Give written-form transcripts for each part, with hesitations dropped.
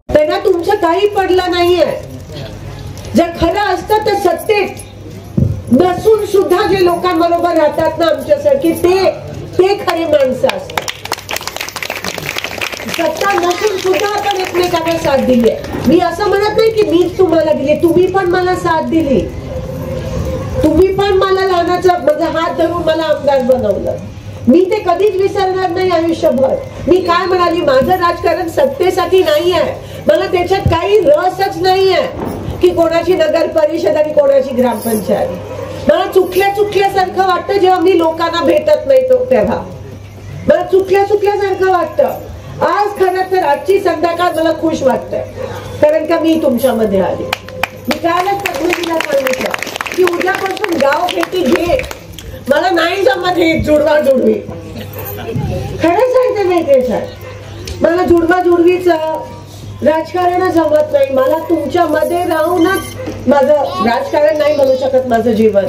त्यांना तुमचं काही पडलं नाहीये. जर खरं असतं तर सत्तेत नसून सुद्धा जे लोकांबरोबर राहतात ना आमच्यासारखी ते खरे माणसं असतात. सत्ता नसून सुद्धा आपण एकमेकांना साथ दिली. मी असं म्हणत नाही की मीच तुम्हाला दिली, तुम्ही पण मला साथ दिली. तुम्ही पण मला लहानाचा माझा हात धरून मला आमदार बनवलं. मी ते कधीच विसरणार नाही आयुष्यभर. मी काय म्हणाली, माझं राजकारण सत्तेसाठी नाही आहे. मला त्याच्यात काही रसच नाही आहे की कोणाची नगर परिषद आणि कोणाची ग्रामपंचायत. मला चुकल्यासारखं वाटतं जेव्हा मी लोकांना भेटत नाही तेव्हा मला चुकल्यासारखं वाटतं. आज खरं तर आजची संध्याकाळ मला खुश वाटतंय, कारण का मी तुमच्यामध्ये आले. मी कालच पद्मजीला सांगितलं की उद्यापासून गाव भेटी घे. मला नाही जमत हे जुडवा जुडवी. खरं सांगते माहितीये साहेब, मला जुडवा जुडवीच राजकारण जमत नाही. मला तुमच्यामध्ये राहूनच माझं राजकारण नाही म्हणू शकत, माझं जीवन.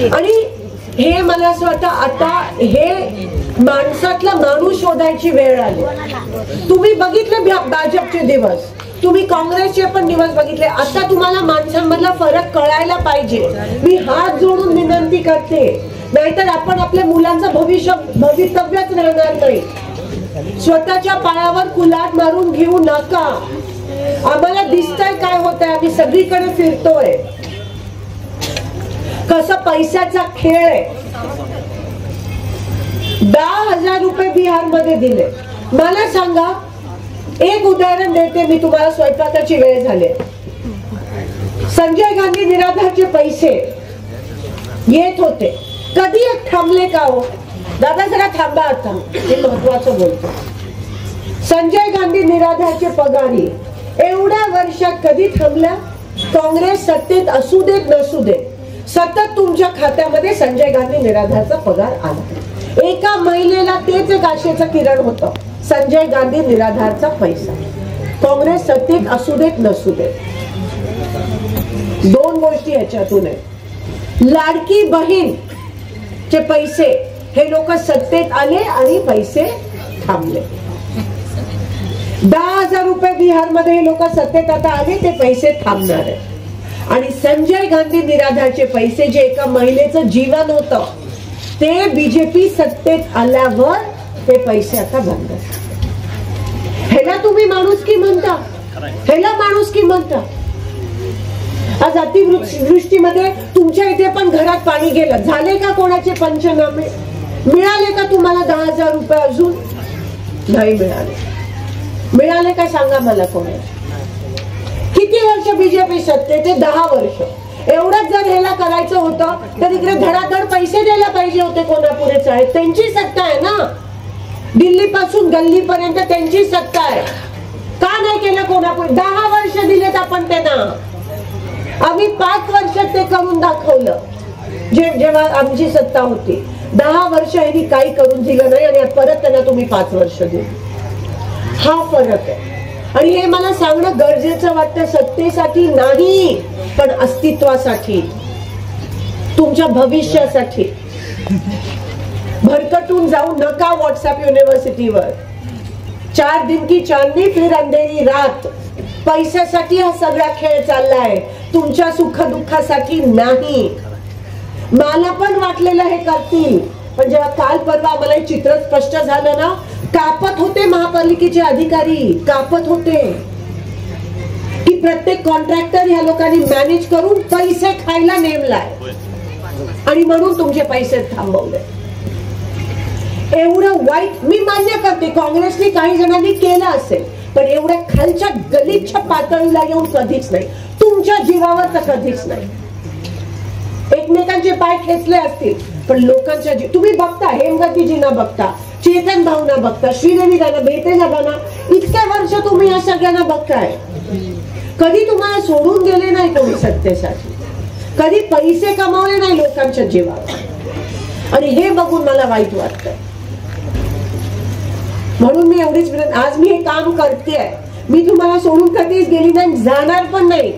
आणि हे मला असं वाटतं आता हे माणसातला माणूस शोधायची वेळ आली. तुम्ही बघितले भाजपचे दिवस, तुम्ही काँग्रेसचे पण दिवस बघितले. आता तुम्हाला माणसांमधला फरक कळायला पाहिजे. मी हात जोडून विनंती करते, नाहीतर आपण आपल्या मुलांचं भवितव्यच राहणार नाही. स्वतःच्या पायावर कुलाट मारून घेऊ नका. आम्हाला दिसतंय काय होतंय, आम्ही सगळीकडे फिरतोय. कसं पैशाचा खेळ आहे. 10,000 रुपये बिहार मध्ये दिले. मला सांगा, एक उदाहरण देते मी तुम्हाला, स्वयंपाकाची वेळ झाली. संजय गांधी निराधारचे पैसे येत होते, कधी एक थांबले का हो? दादा जरा थांबा, आता हे महत्वाचं बोलतो. संजय गांधी निराधारचे पगारी एवढ्या वर्षात कधी थांबल्या? काँग्रेस सत्तेत असू देत नसू देत, सतत तुमच्या खात्यामध्ये संजय गांधी निराधारचा पगार आला. एका महिलेला तेच एक आशेचं किरण होतं, संजय गांधी निराधारचा पैसा. काँग्रेस सत्तेत असू देत नसू देत, दोन गोष्टी याच्यातून आहेत. लाडकी बहीण चे पैसे हे लोक सत्तेत आले आणि पैसे थांबले. 10,000 रुपये बिहार मध्ये हे लोक सत्तेत आता आले, ते पैसे थांबणार आहे. आणि संजय गांधी निराधारचे पैसे जे एका महिलेचं जीवन होतं, ते बीजेपी सत्तेत आल्यावर ते पैसे आता बंद. ह्याला तुम्ही माणुसकी म्हणता? ह्याला माणुसकी म्हणता? आज अतिवृष्टीमध्ये तुमच्या इथे पण घरात पाणी गेलं, झाले का कोणाचे पंचनामे? मिळाले का तुम्हाला 10,000 रुपये? अजून नाही मिळाले. मिळाले का सांगा मला कोणाचे? किती वर्ष बीजेपी सत्तेत? 10 वर्ष. एवढंच जर ह्याला करायचं होतं तर इकडे धडाधड पैसे द्यायला पाहिजे होते. कोल्हापूरच आहे, त्यांची सत्ता आहे ना. दिल्ली पासून गल्लीपर्यंत त्यांची सत्ता आहे. का नाही केलं कोल्हापूर? 10 वर्ष दिलेत आपण त्यांना. आम्ही 5 वर्षात ते करून दाखवलं जेव्हा आमची सत्ता होती. 10 वर्ष यांनी काही करून दिलं नाही आणि परत त्यांना तुम्ही 5 वर्ष दिली. हा फरक आहे. आणि हे मला सांगणं गरजेचं वाटतं. सत्तेसाठी नाही, पण अस्तित्वासाठी, तुमच्या भविष्यासाठी. भरकटून जाऊ नका व्हॉट्सअप युनिव्हर्सिटीवर. 4 दिन की चांदनी फिर अंधेरी रात. पैशासाठी हा सगळा खेळ चाललाय, तुमच्या सुख दुःखासाठी नाही. मला पण वाटलेलं हे करतील, पण जेव्हा काल परवा आम्हाला हे चित्र स्पष्ट झालं ना, कापत होते महापालिकेचे अधिकारी, कापत होते की प्रत्येक कॉन्ट्रॅक्टर ह्या लोकांनी मॅनेज करून पैसे खायला नेमलाय आणि म्हणून तुमचे पैसे थांबवले. एवढं वाईट मी मान्य करते, काँग्रेसने काही जणांनी केलं असेल, पण एवढ्या खालच्या गलिच्छ पातळीला येऊन कधीच नाही. तुमच्या जीवावर तर कधीच नाही. एकमेकांचे पाय खेचले असतील, पण लोकांच्या तुम्ही बघता, हेमवतीजींना बघता, चेतन भावना बघता, श्रीदेवी गाणा, भेटेला गाणा, इतक्या वर्ष तुम्ही या सगळ्यांना बघताय. कधी तुम्हाला सोडून गेले नाही कोणी सत्तेसाठी, कधी पैसे कमावले नाही लोकांच्या जीवावर. आणि हे बघून मला वाईट वाटतं. म्हणून मी एवढीच आज मी हे काम करते. मी तुम्हाला सोडून कधीच गेली नाही, जाणार पण नाही.